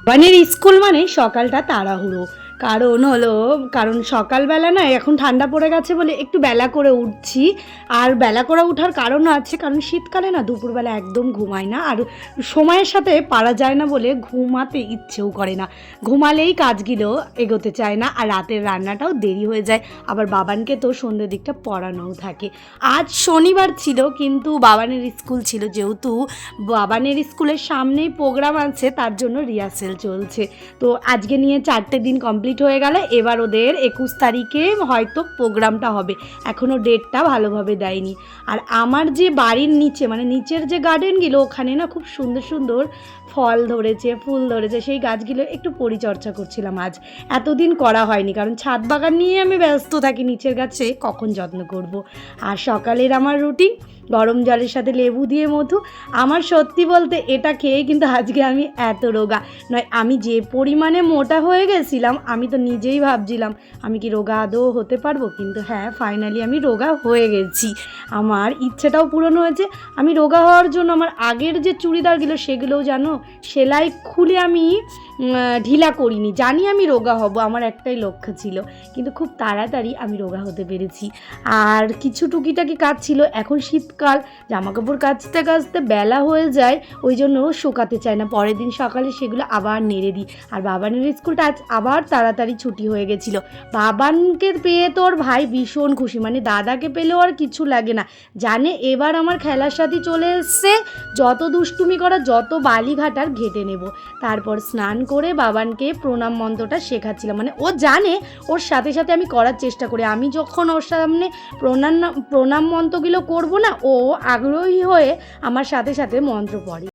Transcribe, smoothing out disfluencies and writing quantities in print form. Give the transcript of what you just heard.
বাবানের school মানে সকালটা তাড়াহুড়ো। কারণ সকালবেলা না এখন ঠান্ডা পড়ে গেছে বলে একটু বেলা করে উঠছি। আর বেলা করে ওঠার কারণও আছে, কারণ শীতকালে না দুপুরবেলা একদম ঘুমায় না, আর সময়ের সাথে পারা যায় না বলে ঘুমাতে ইচ্ছেও করে না। ঘুমালেই কাজগুলো এগোতে চায় না, আর রাতের রান্নাটাও দেরি হয়ে যায়। আবার বাবানকে তো সন্ধ্যের দিকটা পড়ানোও থাকে। আজ শনিবার ছিল, কিন্তু বাবানের স্কুল ছিল, যেহেতু বাবানের স্কুলের সামনেই প্রোগ্রাম আছে তার জন্য রিহার্সেল চলছে। তো আজকে নিয়ে 4টে দিন কমপ্লিট হয়ে গেলে এবার ওদের 21 তারিখে হয়তো প্রোগ্রামটা হবে, এখনও ডেটটা ভালোভাবে দেয়নি। আর আমার যে বাড়ির নিচে মানে নিচের যে গার্ডেনগুলো, ওখানে না খুব সুন্দর সুন্দর ফল ধরেছে, ফুল ধরেছে, সেই গাছগুলো একটু পরিচর্যা করছিলাম আজ। এতদিন করা হয়নি, কারণ ছাদ বাগান নিয়ে আমি ব্যস্ত থাকি, নিচের গাছে কখন যত্ন করব। আর সকালের আমার রুটিন গরম জলের সাথে লেবু দিয়ে মধু। আমার সত্যি বলতে এটা খেয়ে কিন্তু আজকে আমি এত রোগা নয়, আমি যে পরিমাণে মোটা হয়ে গেছিলাম আমি তো নিজেই ভাবছিলাম আমি কি রোগা আদৌ হতে পারবো, কিন্তু হ্যাঁ ফাইনালি আমি রোগা হয়ে গেছি। আমার ইচ্ছেটাও পূরণ হয়েছে। আমি রোগা হওয়ার জন্য আমার আগের যে চুড়িদারগুলো সেগুলোও জানো সেলাই খুলে আমি ঢিলা করিনি, জানি আমি রোগা হব, আমার একটাই লক্ষ্য ছিল, কিন্তু খুব তাড়াতাড়ি আমি রোগা হতে পেরেছি। আর কিছু টুকিটাকি কাজ ছিল, এখন শীতকাল, জামাকাপড় কাচতে কাচতে বেলা হয়ে যায়, ওই জন্য শুকাতে চায় না, পরের দিন সকালে সেগুলো আবার নেড়ে দিই। আর বাবানের স্কুলটা আজ আবার তাড়াতাড়ি ছুটি হয়ে গেছিলো। বাবানকে পেয়ে তোর ভাই ভীষণ খুশি, মানে দাদাকে পেলেও আর কিছু লাগে না, জানে এবার আমার খেলার সাথী চলে এসছে, যত দুষ্টুমি করা যত বালিঘাটার ঘেটে নেব। তারপর স্নান করে বাবানকে প্রণাম মন্ত্রটা শেখাচ্ছিলাম, মানে ও জানে, ওর সাথে সাথে আমি করার চেষ্টা করি। আমি যখন ওর সামনে প্রণাম মন্ত্রগুলো করবো না, ও আগ্রহী হয়ে আমার সাথে সাথে মন্ত্র পড়ে।